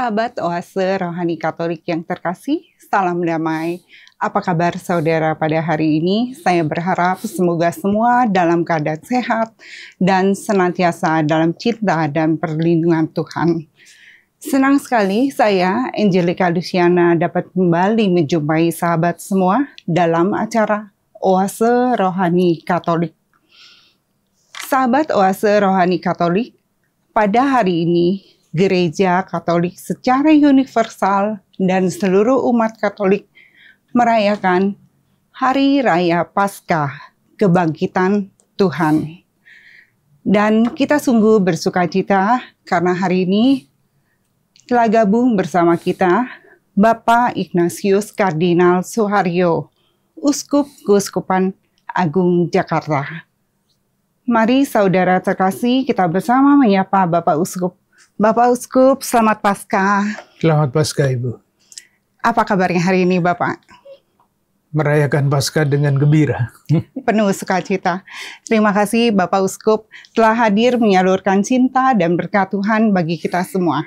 Sahabat Oase Rohani Katolik yang terkasih, salam damai. Apa kabar saudara pada hari ini? Saya berharap semoga semua dalam keadaan sehat dan senantiasa dalam cinta dan perlindungan Tuhan. Senang sekali saya, Angelica Luciana, dapat kembali menjumpai sahabat semua dalam acara Oase Rohani Katolik. Sahabat Oase Rohani Katolik, pada hari ini Gereja Katolik secara universal dan seluruh umat Katolik merayakan Hari Raya Paskah, Kebangkitan Tuhan. Dan kita sungguh bersukacita karena hari ini telah gabung bersama kita Bapak Ignatius Kardinal Suharyo, Uskup Keuskupan Agung Jakarta. Mari saudara terkasih, kita bersama menyapa Bapak Uskup. Bapak Uskup, selamat Paskah. Selamat Paskah, Ibu. Apa kabarnya hari ini, Bapak? Merayakan Paskah dengan gembira. Penuh sukacita. Terima kasih Bapak Uskup telah hadir menyalurkan cinta dan berkat Tuhan bagi kita semua.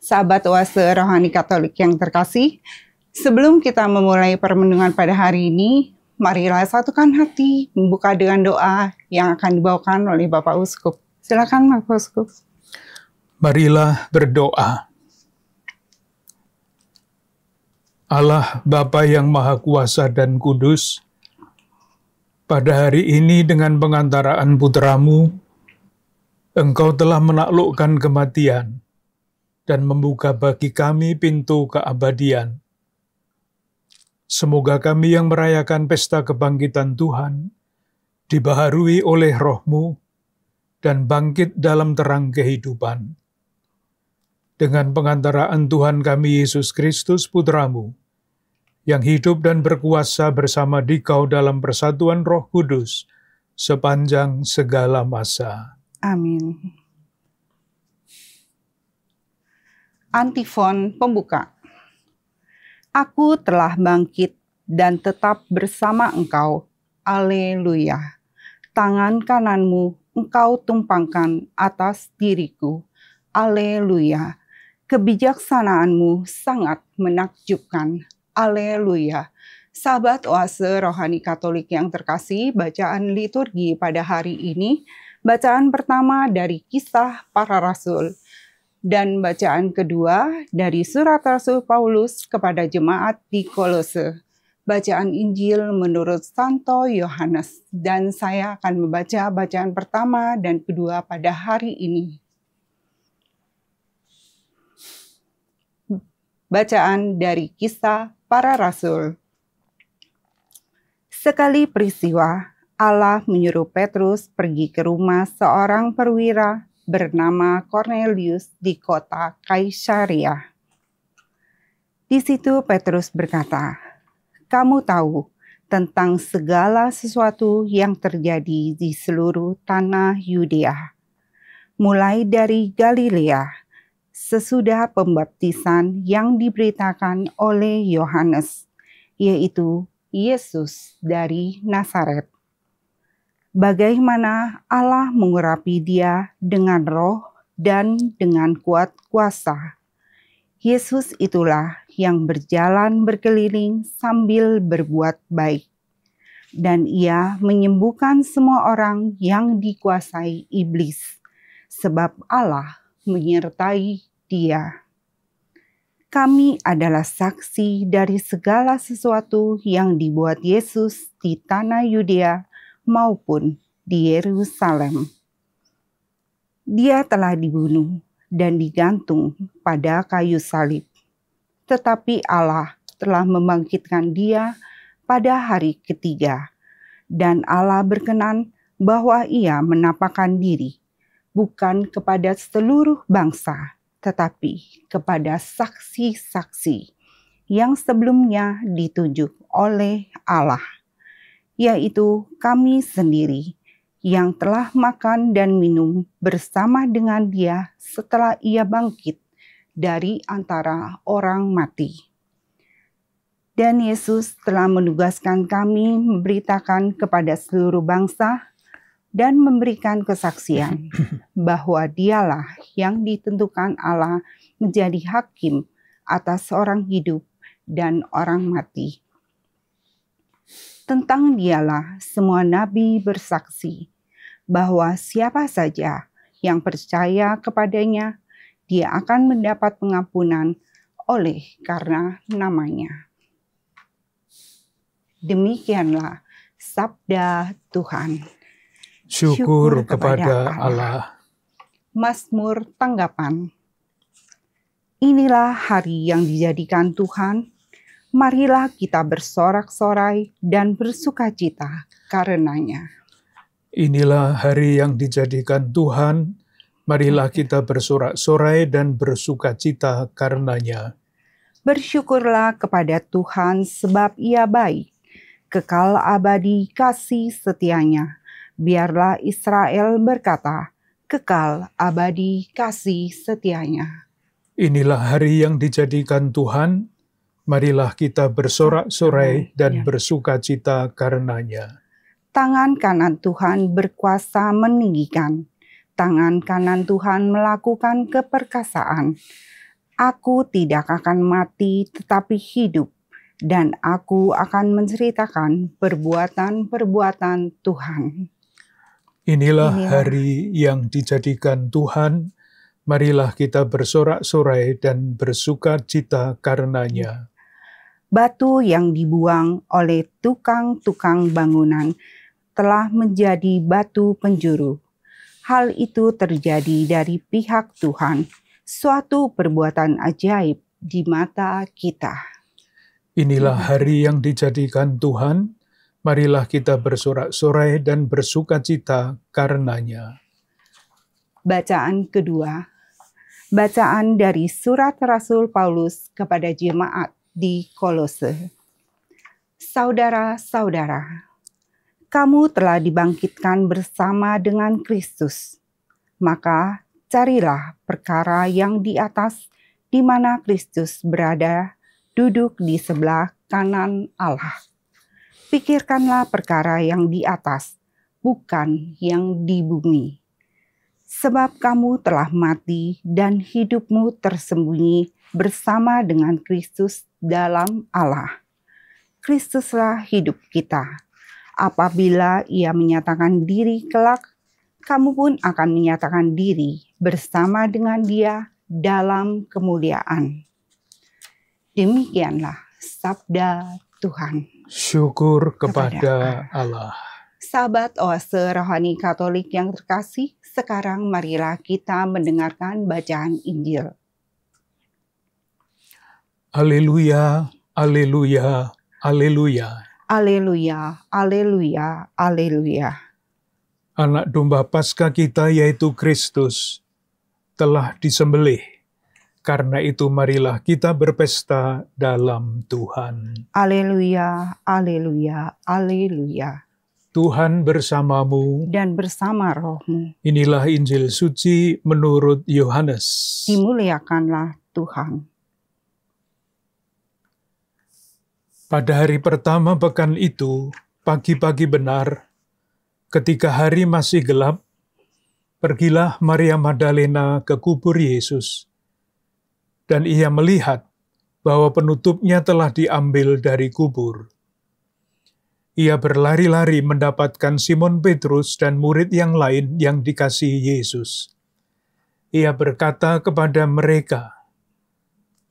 Sahabat Oase Rohani Katolik yang terkasih, sebelum kita memulai permenungan pada hari ini, marilah satukan hati membuka dengan doa yang akan dibawakan oleh Bapak Uskup. Silakan Bapak Uskup. Marilah berdoa. Allah Bapa yang Maha Kuasa dan Kudus, pada hari ini dengan pengantaraan putra-Mu, Engkau telah menaklukkan kematian dan membuka bagi kami pintu keabadian. Semoga kami yang merayakan pesta kebangkitan Tuhan dibaharui oleh Roh-Mu dan bangkit dalam terang kehidupan. Dengan pengantaraan Tuhan kami Yesus Kristus Putra-Mu, yang hidup dan berkuasa bersama Dikau dalam persatuan Roh Kudus, sepanjang segala masa. Amin. Antifon pembuka. Aku telah bangkit dan tetap bersama Engkau. Haleluya. Tangan kananmu Engkau tumpangkan atas diriku. Haleluya. Kebijaksanaanmu sangat menakjubkan. Haleluya. Sahabat Oase Rohani Katolik yang terkasih, bacaan liturgi pada hari ini, bacaan pertama dari Kisah Para Rasul, dan bacaan kedua dari Surat Rasul Paulus kepada jemaat di Kolose. Bacaan Injil menurut Santo Yohanes, dan saya akan membaca bacaan pertama dan kedua pada hari ini. Bacaan dari Kisah Para Rasul. Sekali peristiwa, Allah menyuruh Petrus pergi ke rumah seorang perwira bernama Cornelius di kota Kaisarea. Di situ Petrus berkata, "Kamu tahu tentang segala sesuatu yang terjadi di seluruh tanah Yudea, mulai dari Galilea, sesudah pembaptisan yang diberitakan oleh Yohanes, yaitu Yesus dari Nazaret. Bagaimana Allah mengurapi dia dengan roh dan dengan kuat kuasa. Yesus itulah yang berjalan berkeliling sambil berbuat baik, dan ia menyembuhkan semua orang yang dikuasai iblis, sebab Allah menyertai dia. Kami adalah saksi dari segala sesuatu yang dibuat Yesus di tanah Yudea maupun di Yerusalem. Dia telah dibunuh dan digantung pada kayu salib. Tetapi Allah telah membangkitkan dia pada hari ketiga, dan Allah berkenan bahwa ia menampakkan diri bukan kepada seluruh bangsa, tetapi kepada saksi-saksi yang sebelumnya ditunjuk oleh Allah, yaitu kami sendiri yang telah makan dan minum bersama dengan dia setelah ia bangkit dari antara orang mati. Dan Yesus telah menugaskan kami memberitakan kepada seluruh bangsa dan memberikan kesaksian bahwa dialah yang ditentukan Allah menjadi hakim atas orang hidup dan orang mati. Tentang dialah semua nabi bersaksi bahwa siapa saja yang percaya kepadanya, dia akan mendapat pengampunan oleh karena namanya. Demikianlah sabda Tuhan. Syukur kepada Allah. Mazmur tanggapan. Inilah hari yang dijadikan Tuhan, marilah kita bersorak-sorai dan bersukacita karenanya. Inilah hari yang dijadikan Tuhan, marilah kita bersorak-sorai dan bersukacita karenanya. Bersyukurlah kepada Tuhan sebab Ia baik, kekal abadi kasih setianya. Biarlah Israel berkata, kekal abadi kasih setianya. Inilah hari yang dijadikan Tuhan, marilah kita bersorak-sorai dan bersukacita karenanya. Tangan kanan Tuhan berkuasa meninggikan, tangan kanan Tuhan melakukan keperkasaan. Aku tidak akan mati tetapi hidup, dan aku akan menceritakan perbuatan-perbuatan Tuhan. Inilah hari yang dijadikan Tuhan, marilah kita bersorak-sorai dan bersukacita karenanya. Batu yang dibuang oleh tukang-tukang bangunan telah menjadi batu penjuru. Hal itu terjadi dari pihak Tuhan, suatu perbuatan ajaib di mata kita. Inilah hari yang dijadikan Tuhan, marilah kita bersorak-sorai dan bersukacita karenanya. Bacaan kedua. Bacaan dari surat Rasul Paulus kepada jemaat di Kolose. Saudara-saudara, kamu telah dibangkitkan bersama dengan Kristus. Maka carilah perkara yang di atas, di mana Kristus berada, duduk di sebelah kanan Allah. Pikirkanlah perkara yang di atas, bukan yang di bumi. Sebab kamu telah mati dan hidupmu tersembunyi bersama dengan Kristus dalam Allah. Kristuslah hidup kita. Apabila Ia menyatakan diri kelak, kamu pun akan menyatakan diri bersama dengan Dia dalam kemuliaan. Demikianlah sabda Tuhan. Syukur kepada Allah. Sahabat Oase Rohani Katolik yang terkasih, sekarang marilah kita mendengarkan bacaan Injil. Haleluya, haleluya, haleluya. Haleluya, haleluya, haleluya. Anak domba Paskah kita yaitu Kristus telah disembelih. Karena itu marilah kita berpesta dalam Tuhan. Haleluya, haleluya, haleluya. Tuhan bersamamu. Dan bersama rohmu. Inilah Injil suci menurut Yohanes. Dimuliakanlah Tuhan. Pada hari pertama pekan itu, pagi-pagi benar, ketika hari masih gelap, pergilah Maria Magdalena ke kubur Yesus. Dan ia melihat bahwa penutupnya telah diambil dari kubur. Ia berlari-lari mendapatkan Simon Petrus dan murid yang lain yang dikasihi Yesus. Ia berkata kepada mereka,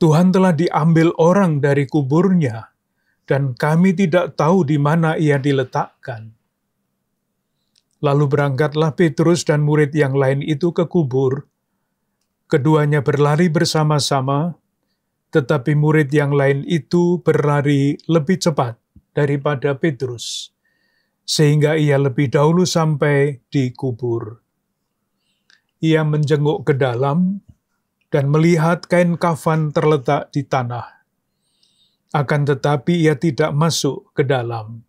"Tuhan telah diambil orang dari kuburnya, dan kami tidak tahu di mana ia diletakkan." Lalu berangkatlah Petrus dan murid yang lain itu ke kubur. Keduanya berlari bersama-sama, tetapi murid yang lain itu berlari lebih cepat daripada Petrus, sehingga ia lebih dahulu sampai di kubur. Ia menjenguk ke dalam dan melihat kain kafan terletak di tanah. Akan tetapi ia tidak masuk ke dalam.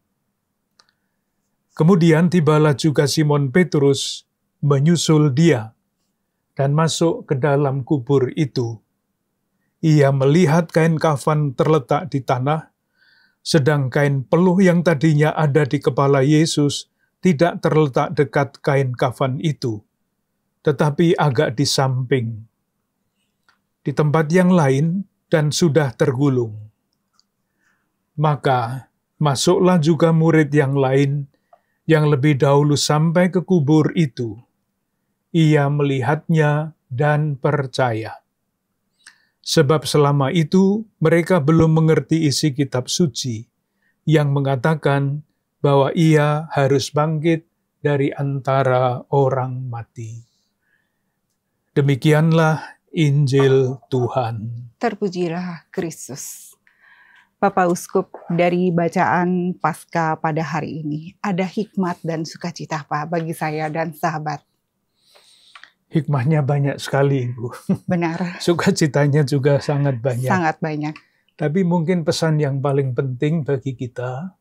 Kemudian tibalah juga Simon Petrus menyusul dia dan masuk ke dalam kubur itu. Ia melihat kain kafan terletak di tanah, sedang kain peluh yang tadinya ada di kepala Yesus tidak terletak dekat kain kafan itu, tetapi agak di samping. di tempat yang lain dan sudah tergulung. Maka masuklah juga murid yang lain yang lebih dahulu sampai ke kubur itu. Ia melihatnya dan percaya. Sebab selama itu mereka belum mengerti isi kitab suci yang mengatakan bahwa ia harus bangkit dari antara orang mati. Demikianlah Injil Tuhan. Terpujilah Kristus. Bapak Uskup, dari bacaan Paskah pada hari ini, ada hikmat dan sukacita Pak bagi saya dan sahabat. Hikmahnya banyak sekali, Ibu. Benar. Sukacitanya juga sangat banyak. Sangat banyak. Tapi mungkin pesan yang paling penting bagi kita,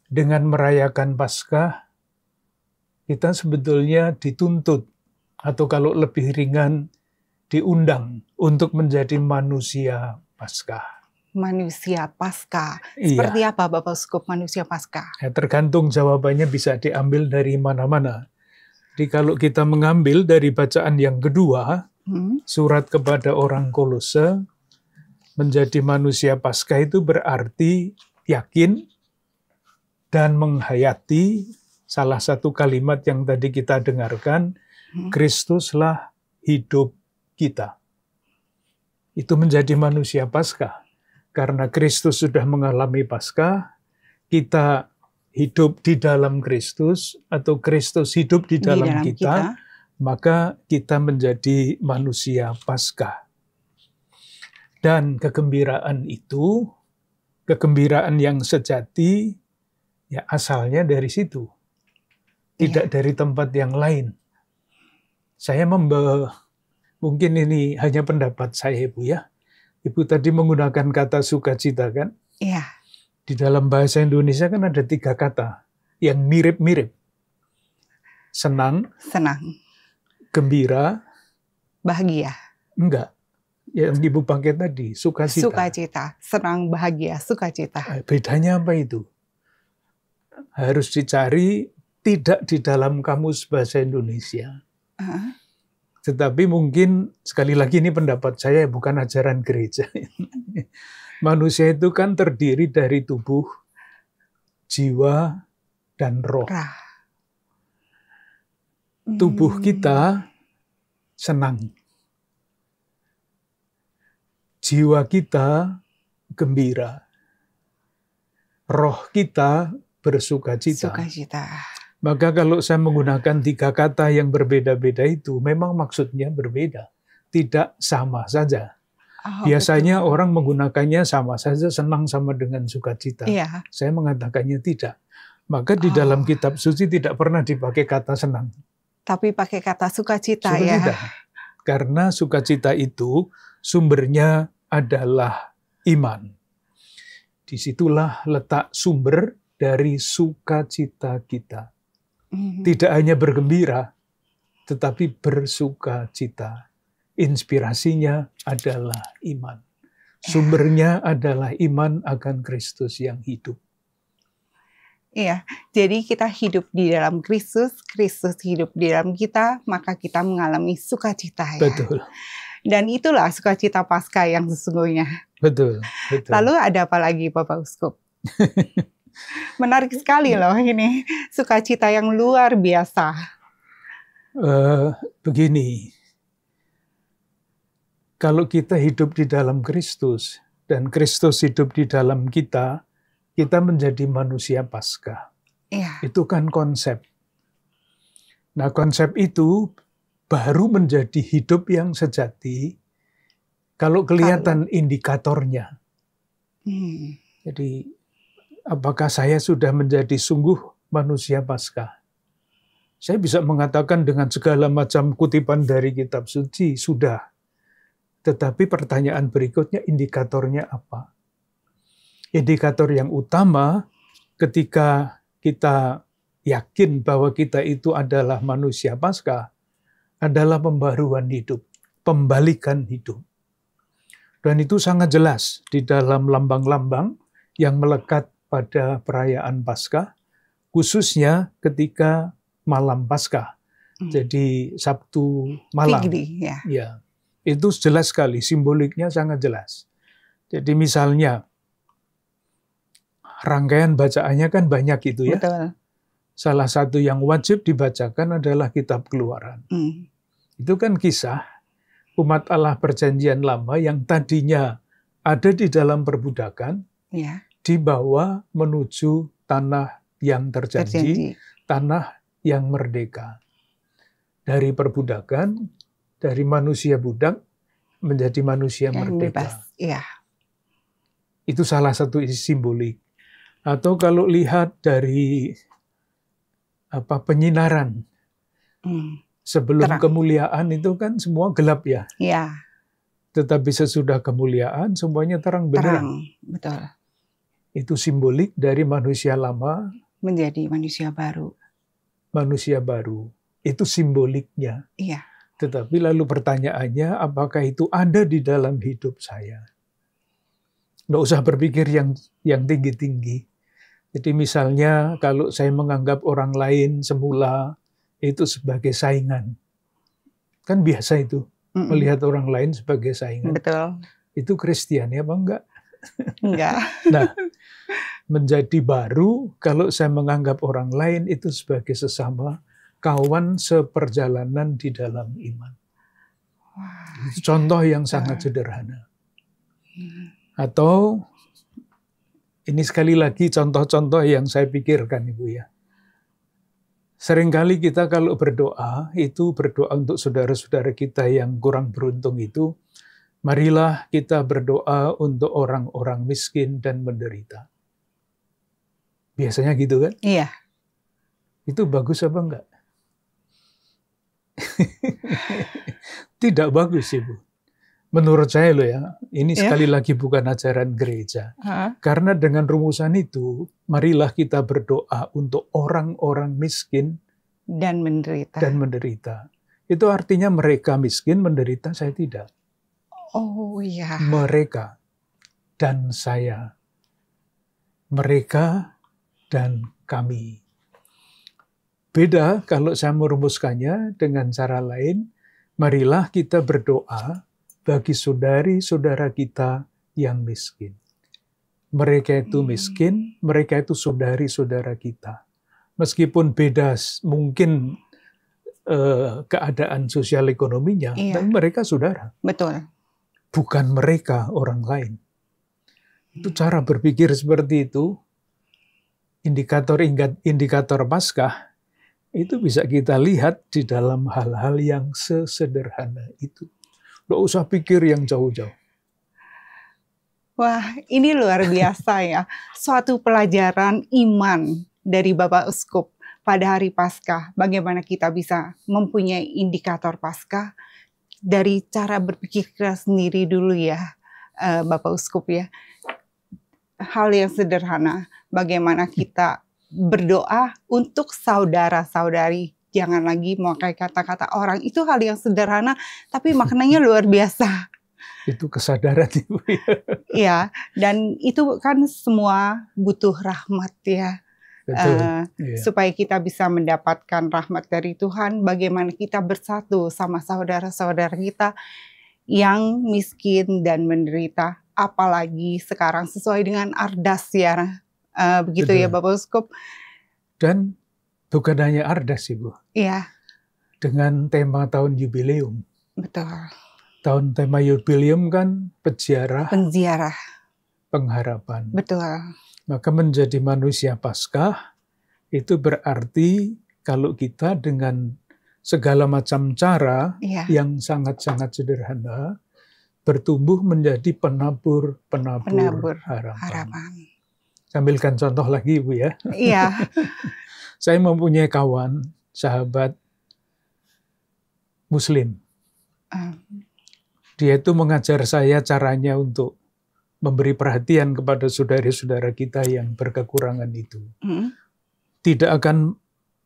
dengan merayakan Paskah, kita sebetulnya dituntut, atau kalau lebih ringan, diundang untuk menjadi manusia Paskah. Manusia Paskah. Iya. Seperti apa Bapak Uskup manusia Paskah? Ya, tergantung jawabannya bisa diambil dari mana-mana. Jadi kalau kita mengambil dari bacaan yang kedua, surat kepada orang Kolose, menjadi manusia Paskah itu berarti yakin dan menghayati salah satu kalimat yang tadi kita dengarkan, Kristuslah hidup kita. Itu menjadi manusia Paskah. Karena Kristus sudah mengalami Paskah, kita hidup di dalam Kristus, atau Kristus hidup di dalam kita, maka kita menjadi manusia Paskah. Dan kegembiraan itu, kegembiraan yang sejati, ya asalnya dari situ. Tidak dari tempat yang lain. Saya mungkin ini hanya pendapat saya, Ibu ya. Ibu tadi menggunakan kata sukacita kan? Iya. Di dalam bahasa Indonesia kan ada 3 kata yang mirip-mirip. Senang. Senang. Gembira. Bahagia. Enggak. Yang Ibu pakai tadi, sukacita. Sukacita. Senang, bahagia, sukacita. Bedanya apa itu? Harus dicari tidak di dalam kamus bahasa Indonesia. Tetapi mungkin, sekali lagi ini pendapat saya, bukan ajaran gereja. Manusia itu kan terdiri dari tubuh, jiwa, dan roh. Tubuh kita senang. Jiwa kita gembira. Roh kita bersukacita. Sukacita. Maka kalau saya menggunakan 3 kata yang berbeda-beda itu, memang maksudnya berbeda. Tidak sama saja. Biasanya orang menggunakannya sama saja, senang sama dengan sukacita. Iya. Saya mengatakannya tidak. Maka di dalam kitab suci tidak pernah dipakai kata senang. Tapi pakai kata sukacita, sukacita. ya. Karena sukacita itu sumbernya adalah iman. Disitulah letak sumber dari sukacita kita. Tidak hanya bergembira, tetapi bersukacita. Inspirasinya adalah iman. Sumbernya adalah iman akan Kristus yang hidup. Iya, jadi kita hidup di dalam Kristus, Kristus hidup di dalam kita, maka kita mengalami sukacita. Ya? Betul. Dan itulah sukacita Paskah yang sesungguhnya. Betul, betul. Lalu ada apa lagi Bapak Uskup? Menarik sekali loh ini, sukacita yang luar biasa. Begini, kalau kita hidup di dalam Kristus, dan Kristus hidup di dalam kita menjadi manusia Paskah. Iya. Itu kan konsep. Nah, konsep itu baru menjadi hidup yang sejati kalau kelihatan indikatornya. Jadi, apakah saya sudah menjadi sungguh manusia Paskah? Saya bisa mengatakan dengan segala macam kutipan dari kitab suci, sudah. Tetapi pertanyaan berikutnya, indikatornya apa? Indikator yang utama ketika kita yakin bahwa kita itu adalah manusia Paskah adalah pembaruan hidup, pembalikan hidup. Dan itu sangat jelas di dalam lambang-lambang yang melekat pada perayaan Paskah, khususnya ketika malam Paskah. Jadi Sabtu malam. Figli, ya. Ya. Itu jelas sekali, simboliknya sangat jelas. Jadi misalnya, rangkaian bacaannya kan banyak itu ya. Betul. Salah satu yang wajib dibacakan adalah Kitab Keluaran. Itu kan kisah umat Allah Perjanjian Lama yang tadinya ada di dalam perbudakan, dibawa menuju tanah yang terjanji, tanah yang merdeka. Dari perbudakan, dari manusia budak menjadi manusia merdeka. Itu salah satu isi simbolik. Atau kalau lihat dari penyinaran, sebelum terang. Kemuliaan itu kan semua gelap ya. Tetapi sesudah kemuliaan semuanya terang benderang. Betul. Itu simbolik dari manusia lama menjadi manusia baru. Manusia baru. Itu simboliknya. Tetapi lalu pertanyaannya, apakah itu ada di dalam hidup saya? Nggak usah berpikir yang tinggi-tinggi. Jadi misalnya kalau saya menganggap orang lain semula itu sebagai saingan. Kan biasa itu, melihat orang lain sebagai saingan. Betul. Itu Kristiani apa enggak? Enggak. Nah, menjadi baru kalau saya menganggap orang lain itu sebagai sesama kawan seperjalanan di dalam iman. Itu contoh yang sangat sederhana. Atau ini sekali lagi contoh-contoh yang saya pikirkan, Ibu ya. Seringkali kita kalau berdoa, itu berdoa untuk saudara-saudara kita yang kurang beruntung itu, marilah kita berdoa untuk orang-orang miskin dan menderita. Biasanya gitu kan? Iya. Itu bagus apa enggak? Tidak bagus, Ibu. Menurut saya loh ya, ini sekali lagi bukan ajaran gereja. Karena dengan rumusan itu, marilah kita berdoa untuk orang-orang miskin dan menderita. Itu artinya mereka miskin, menderita, saya tidak. Oh iya. Mereka dan saya. Mereka dan kami. Beda kalau saya merumuskannya dengan cara lain, marilah kita berdoa bagi saudari-saudara kita yang miskin. Mereka itu miskin, mereka itu saudari-saudara kita. Meskipun beda mungkin keadaan sosial ekonominya, dan mereka saudara. Betul. Bukan mereka orang lain. Itu cara berpikir seperti itu, indikator Paskah, itu bisa kita lihat di dalam hal-hal yang sesederhana itu. Nggak usah pikir yang jauh-jauh. Wah, ini luar biasa ya. Suatu pelajaran iman dari Bapak Uskup pada hari Paskah. Bagaimana kita bisa mempunyai indikator Paskah dari cara berpikir kita sendiri dulu ya, Bapak Uskup ya. Hal yang sederhana, bagaimana kita berdoa untuk saudara-saudari. Jangan lagi memakai kata-kata orang. Itu hal yang sederhana, tapi maknanya luar biasa. Itu kesadaran Ibu. Ya, dan itu kan semua butuh rahmat ya. Supaya kita bisa mendapatkan rahmat dari Tuhan, bagaimana kita bersatu sama saudara-saudara kita yang miskin dan menderita. Apalagi sekarang sesuai dengan Ardas ya. Begitu ya Bapak Uskup. Dan bukan hanya Ardas Ibu. Iya. Dengan tema tahun jubileum. Betul. Tema jubileum kan penziarah. Pengharapan. Betul. Maka menjadi manusia Paskah itu berarti kalau kita dengan segala macam cara yang sangat-sangat sederhana bertumbuh menjadi penabur harapan. Ambilkan contoh lagi Ibu ya. Iya. Saya mempunyai kawan, sahabat Muslim. Dia itu mengajar saya caranya untuk memberi perhatian kepada saudara-saudara kita yang berkekurangan itu. Tidak akan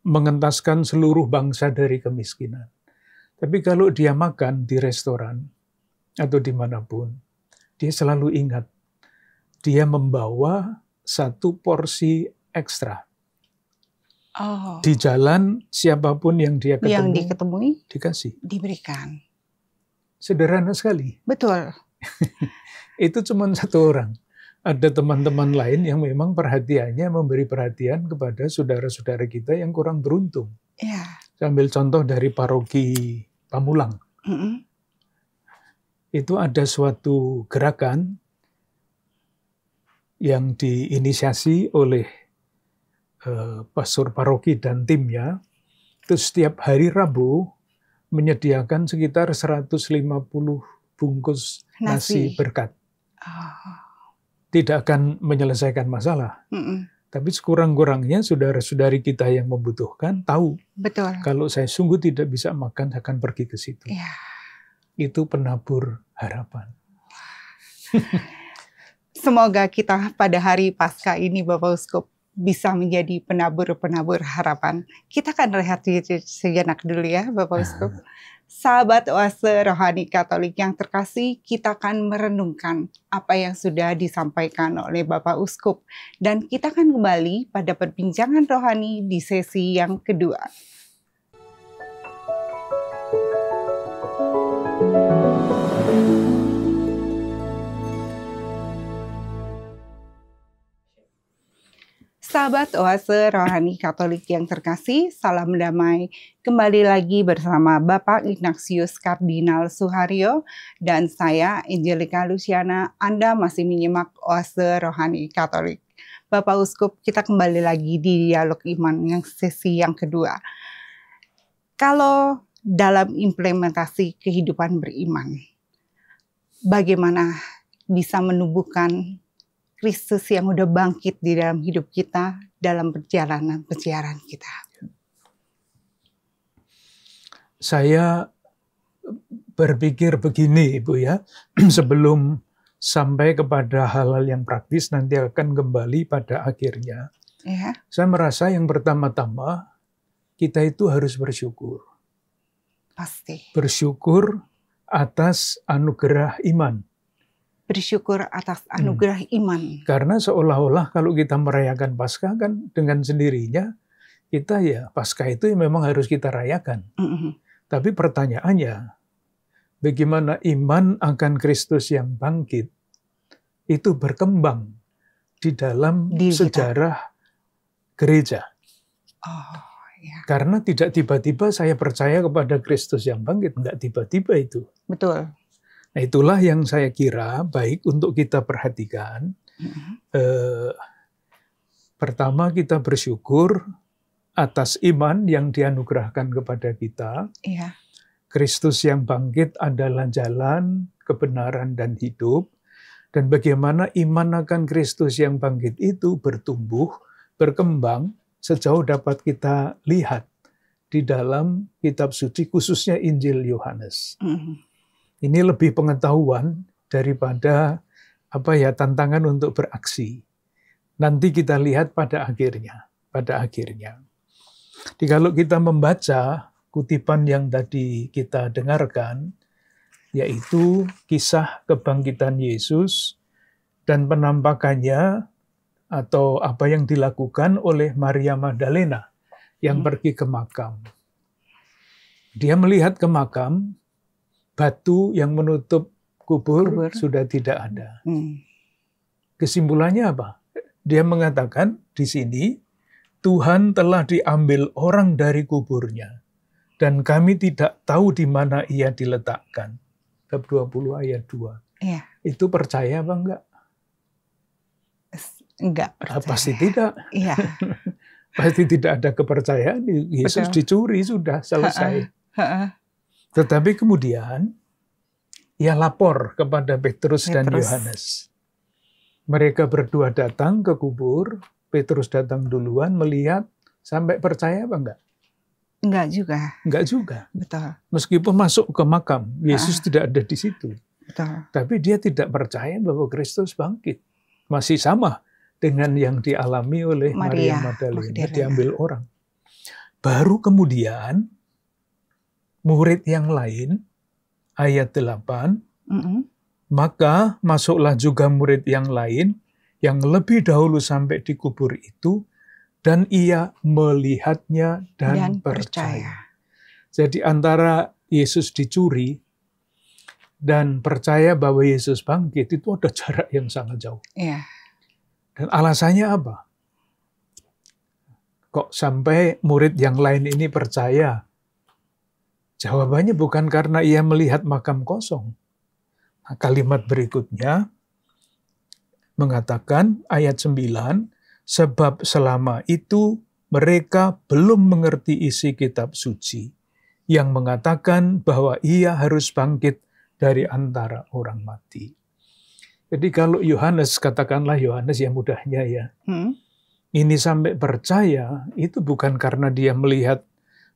mengentaskan seluruh bangsa dari kemiskinan. Tapi kalau dia makan di restoran atau dimanapun, dia selalu ingat, dia membawa satu porsi ekstra. Di jalan siapapun yang dia ketemui, yang diketemui dikasih. Diberikan. Sederhana sekali. Betul. Itu cuma satu orang. Ada teman-teman lain yang memang perhatiannya memberi perhatian kepada saudara-saudara kita yang kurang beruntung. Ya. Saya ambil contoh dari paroki Pamulang. Itu ada suatu gerakan yang diinisiasi oleh pastor paroki dan timnya. Itu setiap hari Rabu menyediakan sekitar 150 bungkus nasi berkat. Tidak akan menyelesaikan masalah. Tapi sekurang-kurangnya saudara-saudari kita yang membutuhkan tahu. Betul. Kalau saya sungguh tidak bisa makan, saya akan pergi ke situ. Ya. Itu penabur harapan. Semoga kita pada hari Paskah ini, Bapak Uskup, bisa menjadi penabur-penabur harapan. Kita akan rehat sejenak dulu ya, Bapak Uskup. Sahabat Oase Rohani Katolik yang terkasih, kita akan merenungkan apa yang sudah disampaikan oleh Bapak Uskup. Dan kita akan kembali pada perbincangan rohani di sesi yang kedua. Sahabat Oase Rohani Katolik yang terkasih, salam damai. Kembali lagi bersama Bapak Ignatius Kardinal Suharyo dan saya, Angelica Luciana. Anda masih menyimak Oase Rohani Katolik. Bapak Uskup, kita kembali lagi di Dialog Iman yang sesi yang kedua. Kalau dalam implementasi kehidupan beriman, bagaimana bisa menumbuhkan Kristus yang udah bangkit di dalam hidup kita, dalam perjalanan pesiaran kita? Saya berpikir begini, Ibu ya, sebelum sampai kepada hal-hal yang praktis, nanti akan kembali pada akhirnya. Ya. Saya merasa yang pertama-tama, kita itu harus bersyukur. Pasti. Bersyukur atas anugerah iman. Bersyukur atas anugerah iman. Karena seolah-olah kalau kita merayakan Paskah kan dengan sendirinya, kita ya Paskah itu memang harus kita rayakan. Tapi pertanyaannya, bagaimana iman akan Kristus yang bangkit itu berkembang di dalam sejarah gereja. Ya. Karena tidak tiba-tiba saya percaya kepada Kristus yang bangkit, enggak tiba-tiba itu. Betul. Nah, itulah yang saya kira baik untuk kita perhatikan. Pertama, kita bersyukur atas iman yang dianugerahkan kepada kita. Iya. Kristus yang bangkit adalah jalan, kebenaran, dan hidup. Dan bagaimana iman akan Kristus yang bangkit itu bertumbuh, berkembang, sejauh dapat kita lihat di dalam kitab suci, khususnya Injil Yohanes. Ini lebih pengetahuan daripada tantangan untuk beraksi. Nanti kita lihat pada akhirnya. Jadi kalau kita membaca kutipan yang tadi kita dengarkan, yaitu kisah kebangkitan Yesus dan penampakannya atau apa yang dilakukan oleh Maria Magdalena yang pergi ke makam. Dia melihat ke makam, batu yang menutup kubur sudah tidak ada. Kesimpulannya apa? Dia mengatakan di sini, Tuhan telah diambil orang dari kuburnya, dan kami tidak tahu di mana ia diletakkan. Bab 20 ayat 2. Iya. Itu percaya apa enggak? Enggak percaya. Pasti tidak. Iya. Pasti tidak ada kepercayaan. Yesus dicuri, sudah selesai. Tetapi kemudian ia lapor kepada Petrus dan Yohanes. Mereka berdua datang ke kubur, Petrus datang duluan melihat, sampai percaya apa enggak? Enggak juga. Enggak juga. Betul. Meskipun masuk ke makam, Yesus tidak ada di situ. Betul. Tapi dia tidak percaya bahwa Kristus bangkit. Masih sama dengan yang dialami oleh Maria Magdalena, diambil orang. Baru kemudian murid yang lain, ayat 8, maka masuklah juga murid yang lain yang lebih dahulu sampai di kubur itu, dan ia melihatnya dan percaya. Jadi antara Yesus dicuri dan percaya bahwa Yesus bangkit itu ada jarak yang sangat jauh. Iya. Dan alasannya apa? Kok sampai murid yang lain ini percaya? Jawabannya bukan karena ia melihat makam kosong. Nah, kalimat berikutnya mengatakan ayat 9, sebab selama itu mereka belum mengerti isi kitab suci yang mengatakan bahwa ia harus bangkit dari antara orang mati. Jadi kalau Yohanes, katakanlah Yohanes yang mudahnya ya, ini sampai percaya, itu bukan karena dia melihat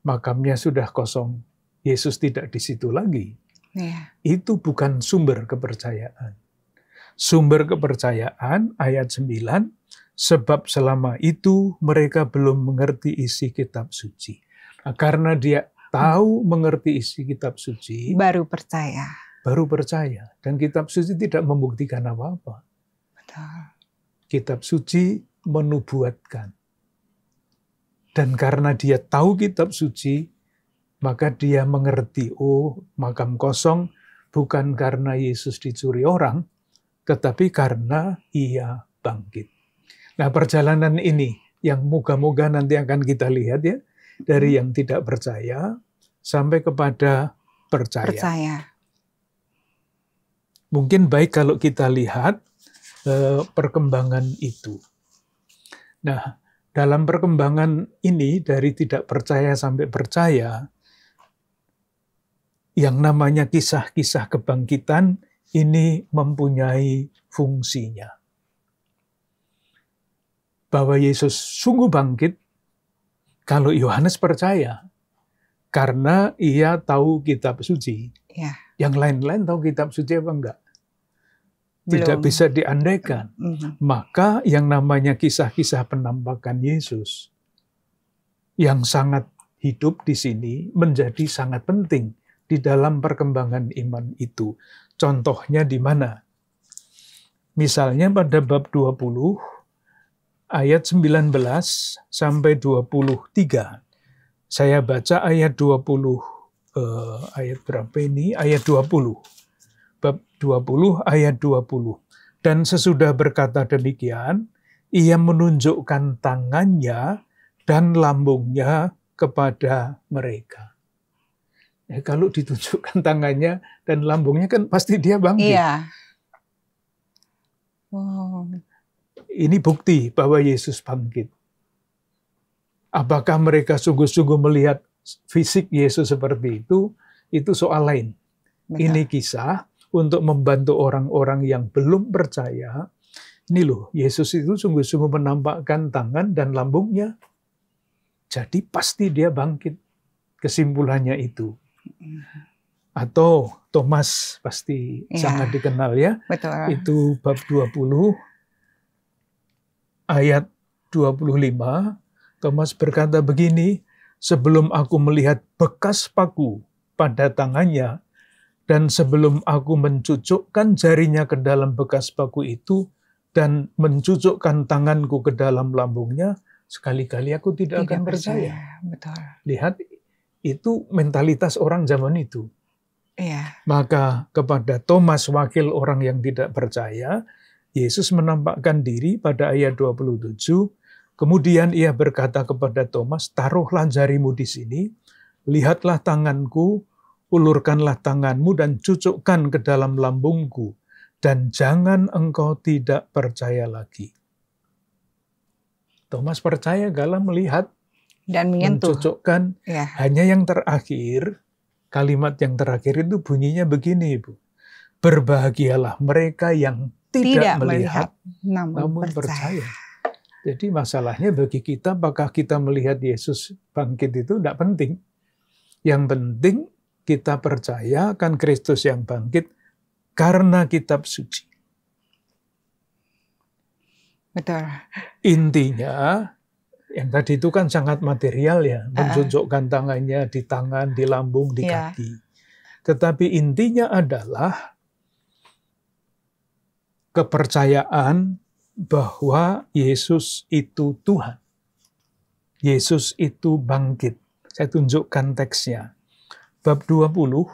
makamnya sudah kosong, Yesus tidak di situ lagi. Iya. Itu bukan sumber kepercayaan. Sumber kepercayaan ayat 9, sebab selama itu mereka belum mengerti isi kitab suci. Nah, karena dia tahu mengerti isi kitab suci, Baru percaya. baru percaya. Dan kitab suci tidak membuktikan apa-apa. Betul. Kitab suci menubuatkan. Dan karena dia tahu kitab suci, maka dia mengerti, oh makam kosong bukan karena Yesus dicuri orang, tetapi karena ia bangkit. Nah, perjalanan ini yang moga-moga nanti akan kita lihat ya, dari yang tidak percaya sampai kepada percaya. Mungkin baik kalau kita lihat perkembangan itu. Nah, dalam perkembangan ini dari tidak percaya sampai percaya, yang namanya kisah-kisah kebangkitan ini mempunyai fungsinya. Bahwa Yesus sungguh bangkit, kalau Yohanes percaya, karena ia tahu kitab suci. Ya. Yang lain-lain tahu kitab suci apa enggak? Tidak bisa diandaikan. Maka yang namanya kisah-kisah penampakan Yesus, yang sangat hidup di sini, menjadi sangat penting di dalam perkembangan iman itu. Contohnya di mana? Misalnya pada bab 20, ayat 19 sampai 23. Saya baca ayat 20, ayat berapa ini? Ayat 20. Bab 20 ayat 20. Dan sesudah berkata demikian, ia menunjukkan tangannya dan lambungnya kepada mereka. Ya, kalau ditunjukkan tangannya dan lambungnya kan pasti dia bangkit. Iya. Oh. Ini bukti bahwa Yesus bangkit. Apakah mereka sungguh-sungguh melihat fisik Yesus seperti itu soal lain. Betul. Ini kisah untuk membantu orang-orang yang belum percaya. Ini loh, Yesus itu sungguh-sungguh menampakkan tangan dan lambungnya. Jadi pasti dia bangkit. Kesimpulannya itu. Atau Thomas pasti sangat dikenal ya. Betul. Itu bab 20 ayat 25. Thomas berkata begini, sebelum aku melihat bekas paku pada tangannya, dan sebelum aku mencucukkan jarinya ke dalam bekas paku itu, dan mencucukkan tanganku ke dalam lambungnya, sekali-kali aku tidak akan percaya. Betul. Lihat, itu mentalitas orang zaman itu. Iya. Maka kepada Thomas, wakil orang yang tidak percaya, Yesus menampakkan diri pada ayat 27. Kemudian ia berkata kepada Thomas, taruhlah jarimu di sini, lihatlah tanganku, ulurkanlah tanganmu dan cucukkan ke dalam lambungku, dan jangan engkau tidak percaya lagi. Thomas percaya kalau melihat dan menyentuh. Mencucukkan. Ya. Hanya yang terakhir, kalimat yang terakhir itu bunyinya begini, Ibu. Berbahagialah mereka yang tidak melihat, namun percaya. Jadi masalahnya bagi kita, apakah kita melihat Yesus bangkit itu tidak penting. Yang penting kita percaya akan Kristus yang bangkit karena kitab suci. Betul. Intinya, yang tadi itu kan sangat material ya, mencucukkan tangannya di tangan, di lambung, di kaki. Tetapi intinya adalah kepercayaan bahwa Yesus itu Tuhan. Yesus itu bangkit. Saya tunjukkan teksnya. Bab 20,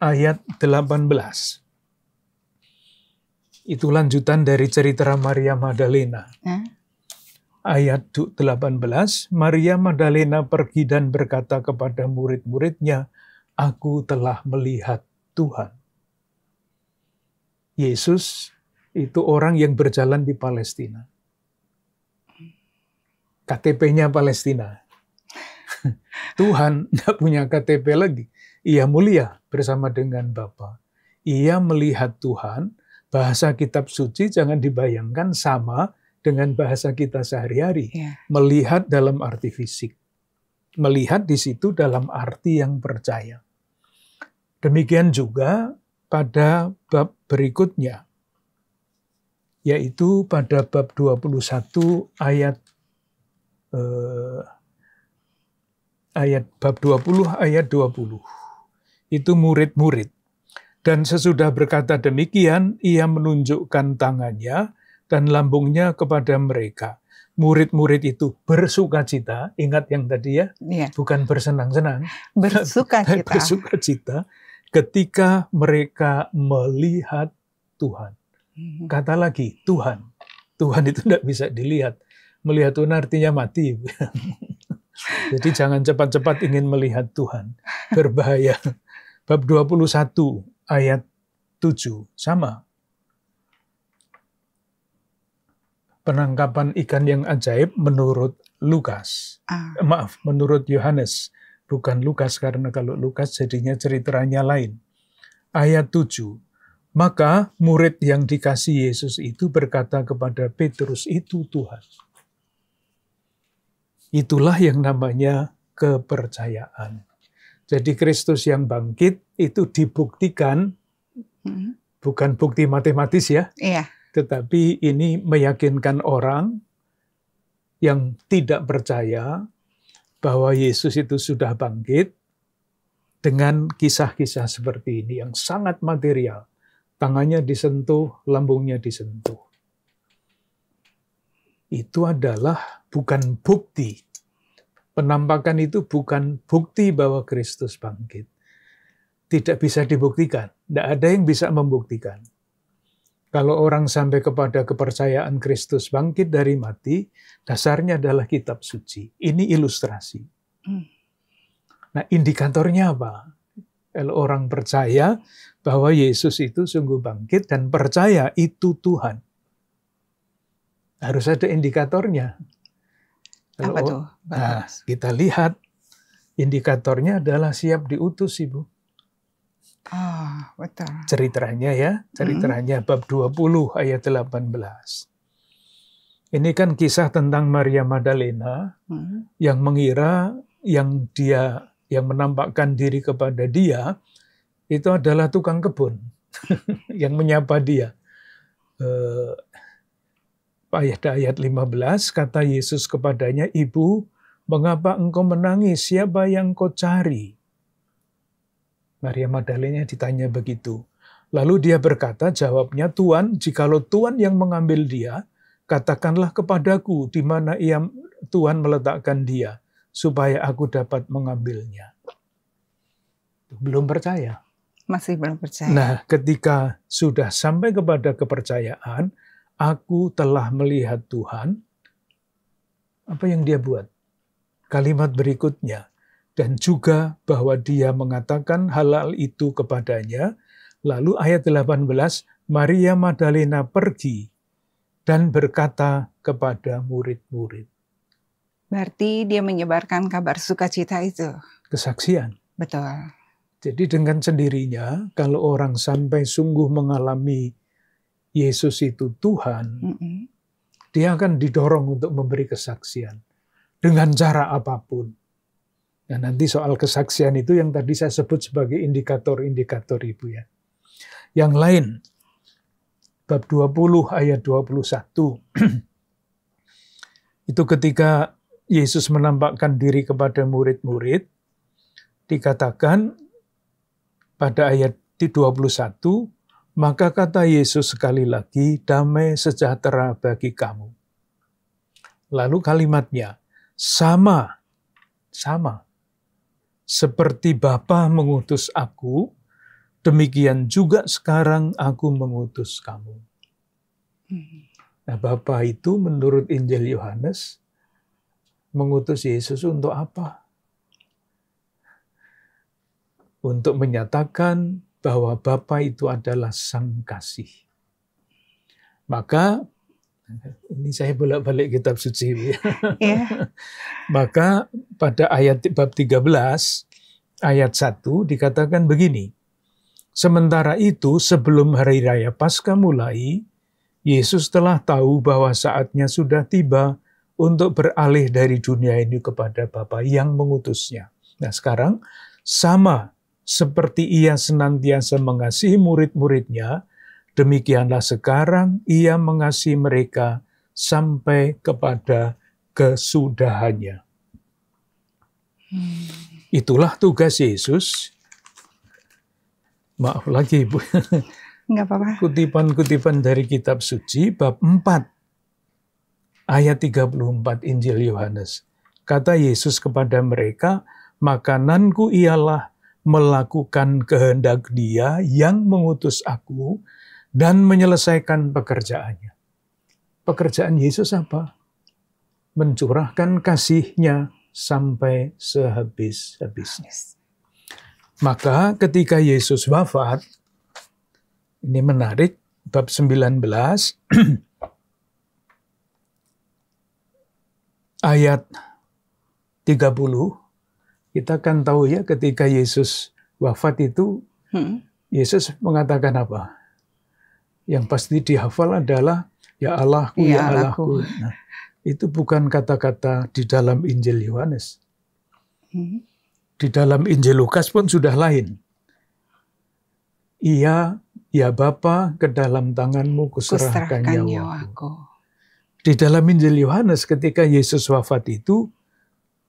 ayat 18. Itu lanjutan dari cerita Maria Magdalena. Ayat 18, Maria Magdalena pergi dan berkata kepada murid-muridnya, "Aku telah melihat Tuhan." Yesus itu orang yang berjalan di Palestina. KTP-nya Palestina. Tuhan tidak punya KTP lagi. Ia mulia bersama dengan Bapa. Ia melihat Tuhan. Bahasa kitab suci jangan dibayangkan sama dengan bahasa kita sehari-hari. Melihat dalam arti fisik. Melihat di situ dalam arti yang percaya. Demikian juga pada bab berikutnya. Yaitu pada bab 21 ayat bab 20 ayat 20. Itu murid-murid. Dan sesudah berkata demikian, ia menunjukkan tangannya dan lambungnya kepada mereka. Murid-murid itu bersukacita, ingat yang tadi ya, bukan bersenang-senang, bersukacita. Bersukacita ketika mereka melihat Tuhan. Kata lagi, Tuhan. Tuhan itu tidak bisa dilihat. Melihat Tuhan artinya mati. Jadi jangan cepat-cepat ingin melihat Tuhan. Berbahaya. Bab 21 ayat 7 sama. Penangkapan ikan yang ajaib menurut Lukas. Menurut Yohanes. Bukan Lukas, karena kalau Lukas jadinya ceritanya lain. Ayat 7. Maka murid yang dikasih Yesus itu berkata kepada Petrus, "Itu Tuhan." Itulah yang namanya kepercayaan. Jadi Kristus yang bangkit itu dibuktikan, bukan bukti matematis ya, tetapi ini meyakinkan orang yang tidak percaya bahwa Yesus itu sudah bangkit dengan kisah-kisah seperti ini yang sangat material. Tangannya disentuh, lambungnya disentuh. Itu adalah bukan bukti. Penampakan itu bukan bukti bahwa Kristus bangkit. Tidak bisa dibuktikan. Tidak ada yang bisa membuktikan. Kalau orang sampai kepada kepercayaan Kristus bangkit dari mati, dasarnya adalah kitab suci. Ini ilustrasi. Nah, indikatornya apa? Kalau orang percaya bahwa Yesus itu sungguh bangkit dan percaya itu Tuhan. Harus ada indikatornya. Apa tuh? Nah, kita lihat indikatornya adalah siap diutus, Ibu. Betul. Ceritanya ya, ceritanya bab 20 ayat 18. Ini kan kisah tentang Maria Magdalena yang mengira yang menampakkan diri kepada dia itu adalah tukang kebun yang menyapa dia. Ayat 15, kata Yesus kepadanya, "Ibu, mengapa engkau menangis? Siapa yang kau cari?" Maria Magdalena ditanya begitu. Lalu dia berkata, jawabnya, "Tuan, jikalau Tuan yang mengambil dia, katakanlah kepadaku di mana Tuhan meletakkan dia, supaya aku dapat mengambilnya." Belum percaya. Masih belum percaya. Nah, ketika sudah sampai kepada kepercayaan, aku telah melihat Tuhan, apa yang dia buat? Kalimat berikutnya, dan juga bahwa dia mengatakan hal itu kepadanya. Lalu ayat 18, Maria Magdalena pergi dan berkata kepada murid-murid. Berarti dia menyebarkan kabar sukacita itu. Kesaksian. Betul. Jadi dengan sendirinya, kalau orang sampai sungguh mengalami Yesus itu Tuhan, dia akan didorong untuk memberi kesaksian dengan cara apapun. Nah, nanti soal kesaksian itu yang tadi saya sebut sebagai indikator-indikator, Ibu ya. Yang lain, bab 20 ayat 21. Itu ketika Yesus menampakkan diri kepada murid-murid, dikatakan pada ayat 21, maka kata Yesus sekali lagi, "Damai sejahtera bagi kamu." Lalu kalimatnya, sama seperti Bapa mengutus aku, demikian juga sekarang aku mengutus kamu. Nah, Bapa itu menurut Injil Yohanes mengutus Yesus untuk apa? Untuk menyatakan bahwa Bapa itu adalah Sang Kasih. Maka, ini saya bolak-balik kitab suci. Yeah. Maka pada ayat bab 13, ayat 1 dikatakan begini. Sementara itu, sebelum hari raya Paskah mulai, Yesus telah tahu bahwa saatnya sudah tiba untuk beralih dari dunia ini kepada Bapa yang mengutusnya. Nah, sekarang sama seperti ia senantiasa mengasihi murid-muridnya, demikianlah sekarang ia mengasihi mereka sampai kepada kesudahannya. Itulah tugas Yesus. Maaf lagi, Ibu. Nggak apa-apa. Kutipan-kutipan dari kitab suci, bab 4, ayat 34 Injil Yohanes. Kata Yesus kepada mereka, makananku ialah melakukan kehendak Dia yang mengutus aku dan menyelesaikan pekerjaannya. Pekerjaan Yesus apa? Mencurahkan kasih-Nya sampai sehabis-habisnya. Maka ketika Yesus wafat, ini menarik, bab 19, ayat 30, kita kan tahu ya ketika Yesus wafat itu, Yesus mengatakan apa? Yang pasti dihafal adalah, ya Allahku, ya Allahku. Nah, itu bukan kata-kata di dalam Injil Yohanes. Di dalam Injil Lukas pun sudah lain. Iya, ya Bapa, ke dalam tanganmu kuserahkan nyawaku. Di dalam Injil Yohanes ketika Yesus wafat itu,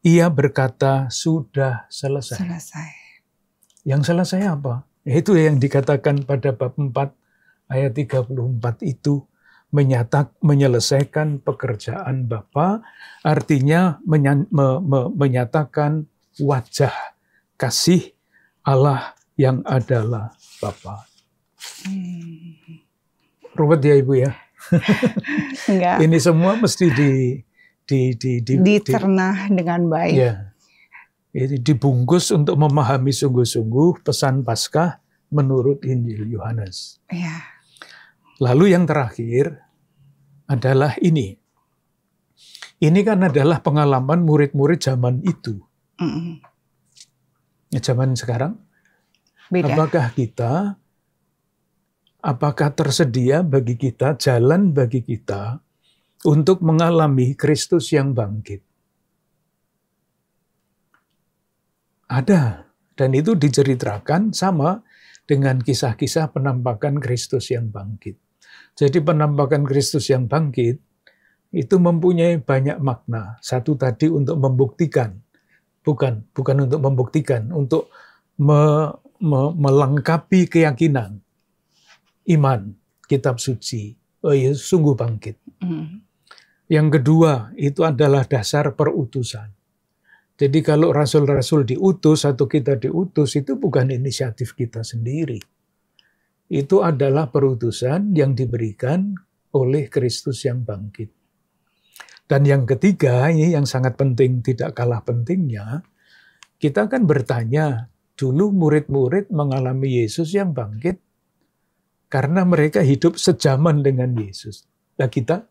ia berkata, sudah selesai. Yang selesai apa? Itu yang dikatakan pada bab 4, ayat 34 itu, menyelesaikan pekerjaan Bapa, artinya menyatakan wajah kasih Allah yang adalah Bapa. Ruwet ya Ibu ya? Enggak. Ini semua mesti dicerna dengan baik. Ya, ini dibungkus untuk memahami sungguh-sungguh pesan Paskah menurut Injil Yohanes. Ya. Lalu yang terakhir adalah ini. Ini kan adalah pengalaman murid-murid zaman itu. Zaman sekarang, beda. Apakah tersedia bagi kita, jalan bagi kita untuk mengalami Kristus yang bangkit? Ada, dan itu diceritakan sama dengan kisah-kisah penampakan Kristus yang bangkit. Jadi penampakan Kristus yang bangkit itu mempunyai banyak makna. Satu tadi untuk membuktikan, bukan untuk membuktikan, untuk melengkapi keyakinan iman kitab suci. Oh ya, sungguh bangkit. Yang kedua, itu adalah dasar perutusan. Jadi kalau rasul-rasul diutus atau kita diutus, itu bukan inisiatif kita sendiri. Itu adalah perutusan yang diberikan oleh Kristus yang bangkit. Dan yang ketiga, ini yang sangat penting, tidak kalah pentingnya, kita kan bertanya, dulu murid-murid mengalami Yesus yang bangkit karena mereka hidup sejaman dengan Yesus. Nah kita,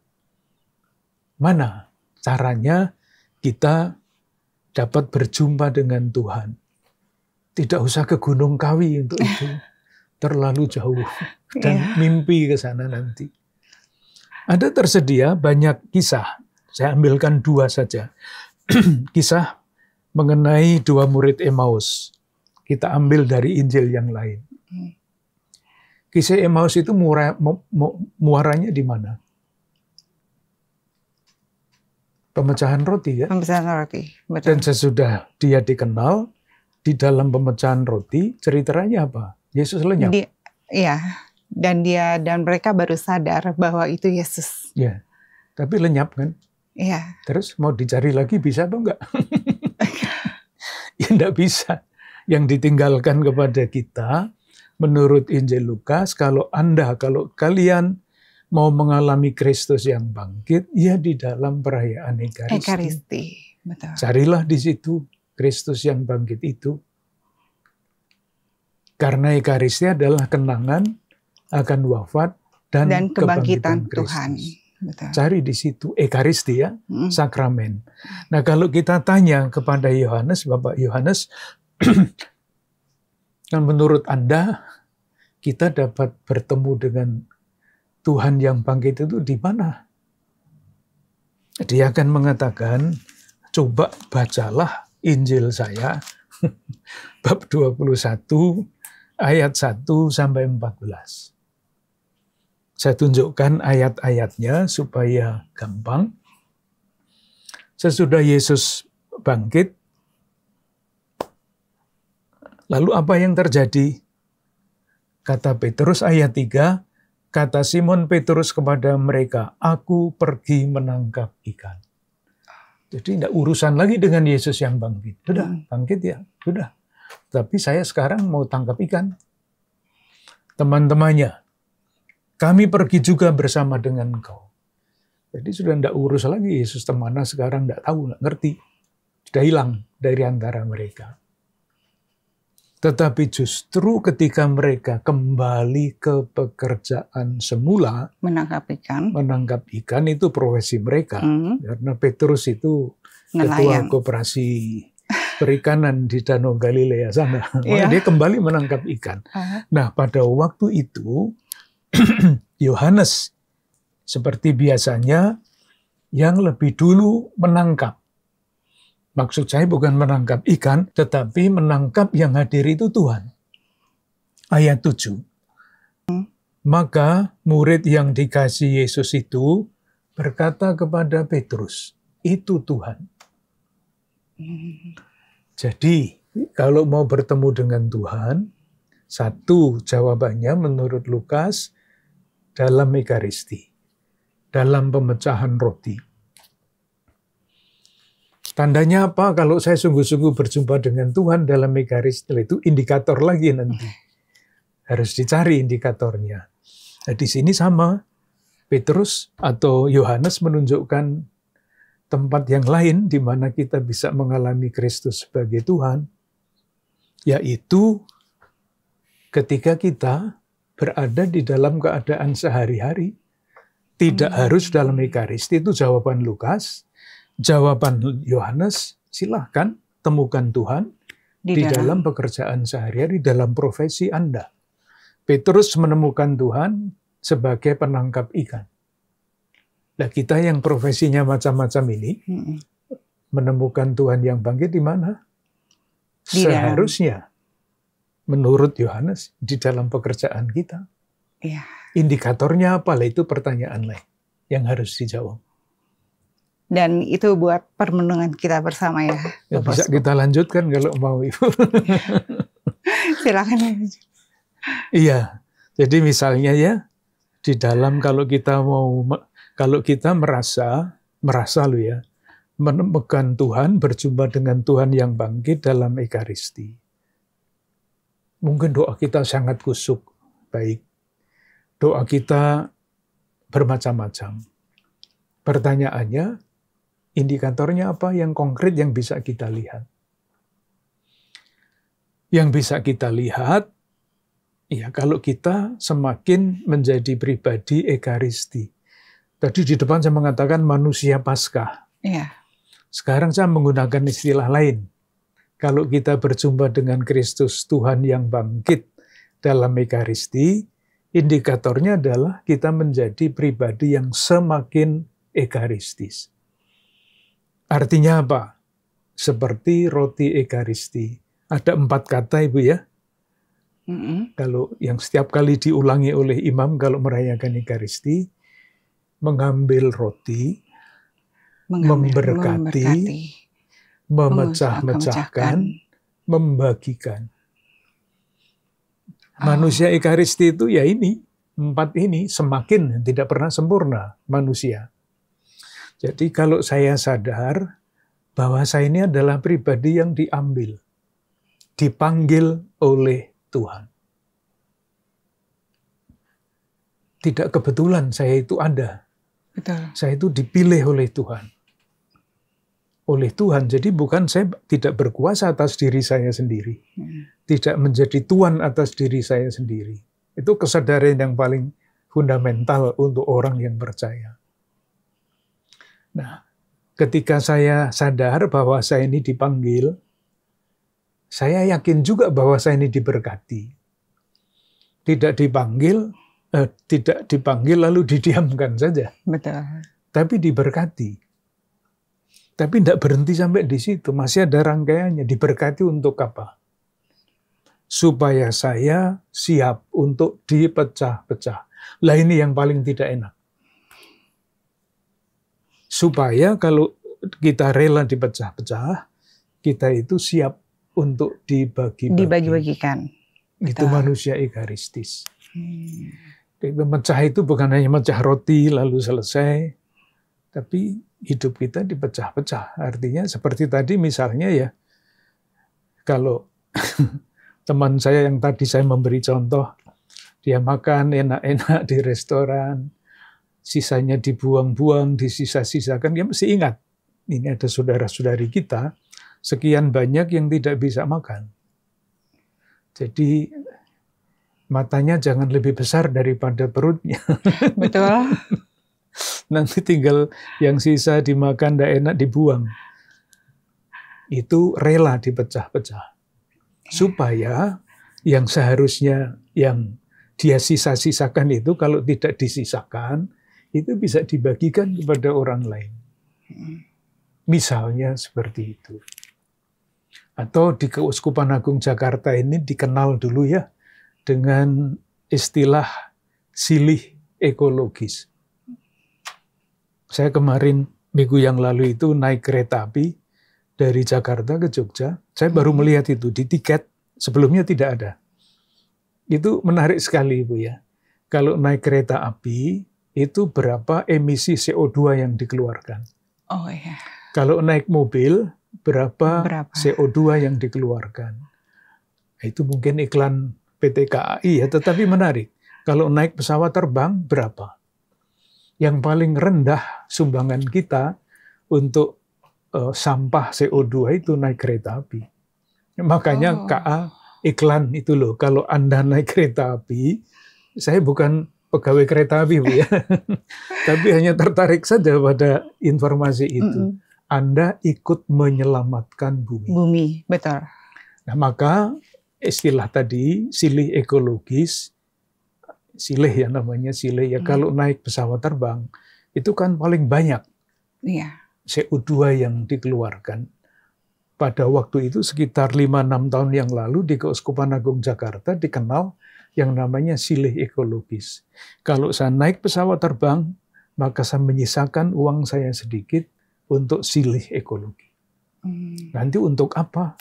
mana caranya kita dapat berjumpa dengan Tuhan? Tidak usah ke Gunung Kawi untuk itu. Terlalu jauh. Dan mimpi ke sana nanti. Ada tersedia banyak kisah. Saya ambilkan 2 saja. Kisah mengenai 2 murid Emmaus. Kita ambil dari Injil yang lain. Kisah Emmaus itu muaranya di mana? Pemecahan roti ya? Pemecahan roti, betul. Dan sesudah dia dikenal, di dalam pemecahan roti, ceritanya apa? Yesus lenyap. Iya, dan mereka baru sadar bahwa itu Yesus. Ya, tapi lenyap kan? Iya. Terus mau dicari lagi bisa apa enggak? Ya enggak bisa. Yang ditinggalkan kepada kita, menurut Injil Lukas, kalau kalian mau mengalami Kristus yang bangkit, ya di dalam perayaan Ekaristi. Ekaristi, betul. Carilah di situ Kristus yang bangkit itu. Karena Ekaristi adalah kenangan akan wafat dan kebangkitan Tuhan. Betul. Cari di situ Ekaristi ya, sakramen. Nah kalau kita tanya kepada Yohanes, Bapak Yohanes, kan menurut Anda kita dapat bertemu dengan Tuhan yang bangkit itu di mana? Dia akan mengatakan, coba bacalah Injil saya, bab 21, ayat 1 sampai 14. Saya tunjukkan ayat-ayatnya supaya gampang. Sesudah Yesus bangkit, lalu apa yang terjadi? Kata Petrus ayat 3, kata Simon Petrus kepada mereka, aku pergi menangkap ikan. Jadi tidak urusan lagi dengan Yesus yang bangkit. Sudah, bangkit ya, sudah. Tapi saya sekarang mau tangkap ikan. Teman-temannya, kami pergi juga bersama dengan engkau. Jadi sudah tidak urus lagi Yesus temana sekarang tidak tahu, tidak ngerti. Sudah hilang dari antara mereka. Tetapi justru ketika mereka kembali ke pekerjaan semula, menangkap ikan itu profesi mereka. Karena Petrus itu ketua koperasi perikanan di Danau Galilea sana. Dia kembali menangkap ikan. Nah, pada waktu itu Yohanes seperti biasanya yang lebih dulu menangkap. Maksud saya bukan menangkap ikan, tetapi menangkap yang hadir itu Tuhan. Ayat 7. Maka murid yang dikasih Yesus itu berkata kepada Petrus, itu Tuhan. Jadi, kalau mau bertemu dengan Tuhan, satu jawabannya menurut Lukas, dalam Ekaristi, dalam pemecahan roti. Tandanya apa? Kalau saya sungguh-sungguh berjumpa dengan Tuhan dalam Ekaristi, itu indikator lagi nanti. Harus dicari indikatornya. Nah, di sini sama, Petrus atau Yohanes menunjukkan tempat yang lain di mana kita bisa mengalami Kristus sebagai Tuhan, yaitu ketika kita berada di dalam keadaan sehari-hari. Tidak harus dalam Ekaristi, itu jawaban Lukas. Jawaban Yohanes, silahkan temukan Tuhan di dalam pekerjaan sehari-hari, dalam profesi Anda. Petrus menemukan Tuhan sebagai penangkap ikan. Nah, kita yang profesinya macam-macam ini, menemukan Tuhan yang bangkit di mana? Seharusnya, menurut Yohanes, di dalam pekerjaan kita. Indikatornya apa? Itu pertanyaan lain yang harus dijawab. Dan itu buat permenungan kita bersama ya. Bisa kita lanjutkan kalau mau Ibu. Silakan. Iya, jadi misalnya ya, di dalam kalau kita merasa lo ya, menemukan Tuhan, berjumpa dengan Tuhan yang bangkit dalam Ekaristi. Mungkin doa kita sangat kusuk, baik. Doa kita bermacam-macam. Pertanyaannya, indikatornya apa yang konkret yang bisa kita lihat? Yang bisa kita lihat, ya kalau kita semakin menjadi pribadi Ekaristi. Tadi di depan saya mengatakan manusia Paskah. Sekarang saya menggunakan istilah lain. Kalau kita berjumpa dengan Kristus Tuhan yang bangkit dalam Ekaristi, indikatornya adalah kita menjadi pribadi yang semakin ekaristis. Artinya apa? Seperti roti Ekaristi. Ada 4 kata Ibu ya. Kalau yang setiap kali diulangi oleh imam kalau merayakan Ekaristi, mengambil roti, memberkati, memecah-mecahkan, membagikan. Manusia Ekaristi itu ya ini, 4 ini semakin tidak pernah sempurna manusia. Jadi kalau saya sadar bahwa saya ini adalah pribadi yang diambil, dipanggil oleh Tuhan. tidak kebetulan saya itu ada. Betul. Saya itu dipilih oleh Tuhan. Oleh Tuhan, jadi bukan saya tidak berkuasa atas diri saya sendiri. Tidak menjadi tuan atas diri saya sendiri. Itu kesadaran yang paling fundamental untuk orang yang percaya. Nah, ketika saya sadar bahwa saya ini dipanggil, saya yakin juga bahwa saya ini diberkati. Tidak dipanggil lalu didiamkan saja. Betul. Tapi diberkati. Tapi tidak berhenti sampai di situ. Masih ada rangkaiannya. Diberkati untuk apa? Supaya saya siap untuk dipecah-pecah. Lah ini yang paling tidak enak. Supaya kalau kita rela dipecah-pecah, kita itu siap untuk dibagi-bagikan. Itu manusia egoistis. Memecah itu bukan hanya mecah roti lalu selesai, tapi hidup kita dipecah-pecah. Artinya seperti tadi misalnya ya, kalau teman saya yang tadi saya memberi contoh, dia makan enak-enak di restoran, sisanya dibuang-buang, disisa-sisakan, dia mesti ingat, ini ada saudara-saudari kita, sekian banyak yang tidak bisa makan. Jadi matanya jangan lebih besar daripada perutnya. Betul. Nanti tinggal yang sisa dimakan, tidak enak, dibuang. Itu rela dipecah-pecah. Supaya yang seharusnya yang dia sisa-sisakan itu, kalau tidak disisakan, itu bisa dibagikan kepada orang lain. Misalnya seperti itu. Atau di Keuskupan Agung Jakarta ini dikenal dulu ya, dengan istilah silih ekologis. Saya kemarin minggu yang lalu itu naik kereta api dari Jakarta ke Jogja. Saya baru melihat itu di tiket, sebelumnya tidak ada. Itu menarik sekali Ibu ya. Kalau naik kereta api, itu berapa emisi CO2 yang dikeluarkan. Oh iya. Kalau naik mobil, berapa CO2 yang dikeluarkan. Itu mungkin iklan PT KAI ya, tetapi menarik. Kalau naik pesawat terbang, berapa? Yang paling rendah sumbangan kita untuk sampah CO2 itu naik kereta api. Makanya KA iklan itu loh, kalau Anda naik kereta api, saya bukan pegawai kereta api Bu ya, tapi hanya tertarik saja pada informasi itu. Anda ikut menyelamatkan bumi. Bumi, betul. Nah, maka istilah tadi silih ekologis, silih ya namanya silih ya. Kalau naik pesawat terbang itu kan paling banyak CO2 yang dikeluarkan. Pada waktu itu sekitar 5-6 tahun yang lalu di Keuskupan Agung Jakarta dikenal yang namanya silih ekologis. Kalau saya naik pesawat terbang, maka saya menyisakan uang saya sedikit untuk silih ekologi. Nanti untuk apa?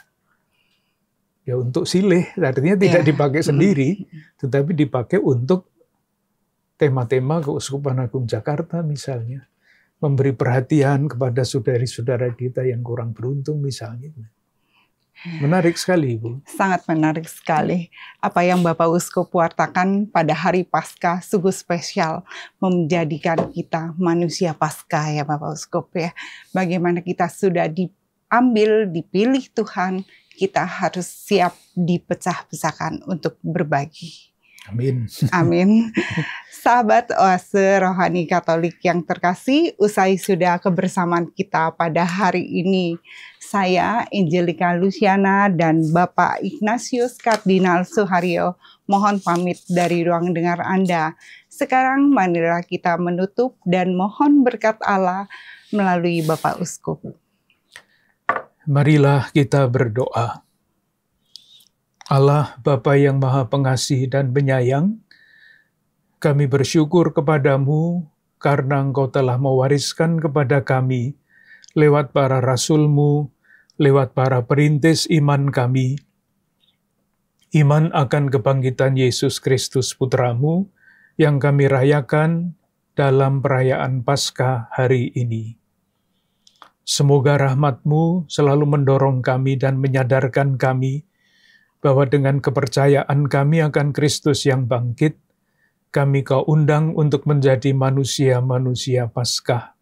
Ya untuk silih, artinya tidak dipakai sendiri, tetapi dipakai untuk tema-tema Keuskupan Agung Jakarta misalnya. Memberi perhatian kepada saudari-saudara kita yang kurang beruntung misalnya. Menarik sekali, Ibu. Sangat menarik sekali. Apa yang Bapak Uskup wartakan pada hari Paskah sungguh spesial, menjadikan kita manusia Paskah ya Bapak Uskup ya. Bagaimana kita sudah diambil, dipilih Tuhan, kita harus siap dipecah-pecahkan untuk berbagi. Amin. Amin. Sahabat Oase Rohani Katolik yang terkasih, usai sudah kebersamaan kita pada hari ini, saya Angelika Luciana dan Bapak Ignatius Kardinal Suharyo mohon pamit dari ruang dengar Anda. Sekarang marilah kita menutup dan mohon berkat Allah melalui Bapak Uskup. Marilah kita berdoa. Allah Bapa yang Maha Pengasih dan Penyayang, kami bersyukur kepadamu karena Engkau telah mewariskan kepada kami lewat para rasul-Mu, lewat para perintis iman kami, iman akan kebangkitan Yesus Kristus Putra-Mu yang kami rayakan dalam perayaan Paskah hari ini. Semoga rahmat-Mu selalu mendorong kami dan menyadarkan kami bahwa dengan kepercayaan kami akan Kristus yang bangkit, kami Kau undang untuk menjadi manusia-manusia Paskah.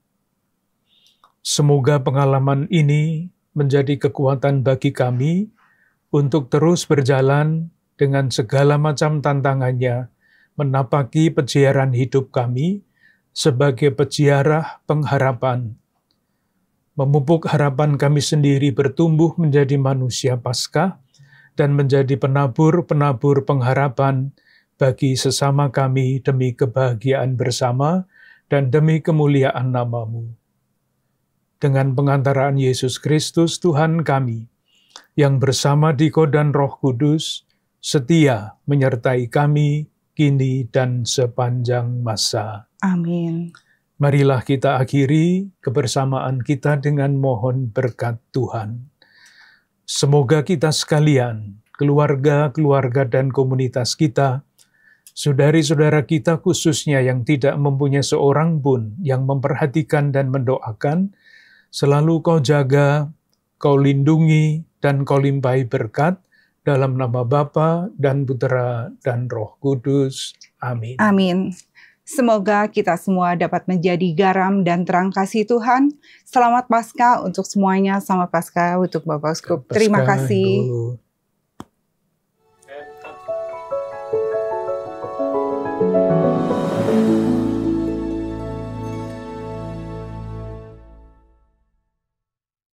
Semoga pengalaman ini menjadi kekuatan bagi kami untuk terus berjalan dengan segala macam tantangannya, menapaki peziarah hidup kami sebagai peziarah pengharapan. Memupuk harapan kami sendiri bertumbuh menjadi manusia Paskah dan menjadi penabur-penabur pengharapan bagi sesama kami demi kebahagiaan bersama dan demi kemuliaan nama-Mu. Dengan pengantaraan Yesus Kristus Tuhan kami, yang bersama Diko dan Roh Kudus, setia menyertai kami kini dan sepanjang masa. Amin. Marilah kita akhiri kebersamaan kita dengan mohon berkat Tuhan. Semoga kita sekalian, keluarga-keluarga dan komunitas kita, saudari-saudara kita khususnya yang tidak mempunyai seorang pun yang memperhatikan dan mendoakan, selalu Kau jaga, Kau lindungi, dan Kau limpahi berkat dalam nama Bapa dan Putera dan Roh Kudus. Amin. Amin. Semoga kita semua dapat menjadi garam dan terang kasih Tuhan. Selamat Paskah untuk semuanya. Selamat Paskah untuk Bapak Uskup. Terima kasih.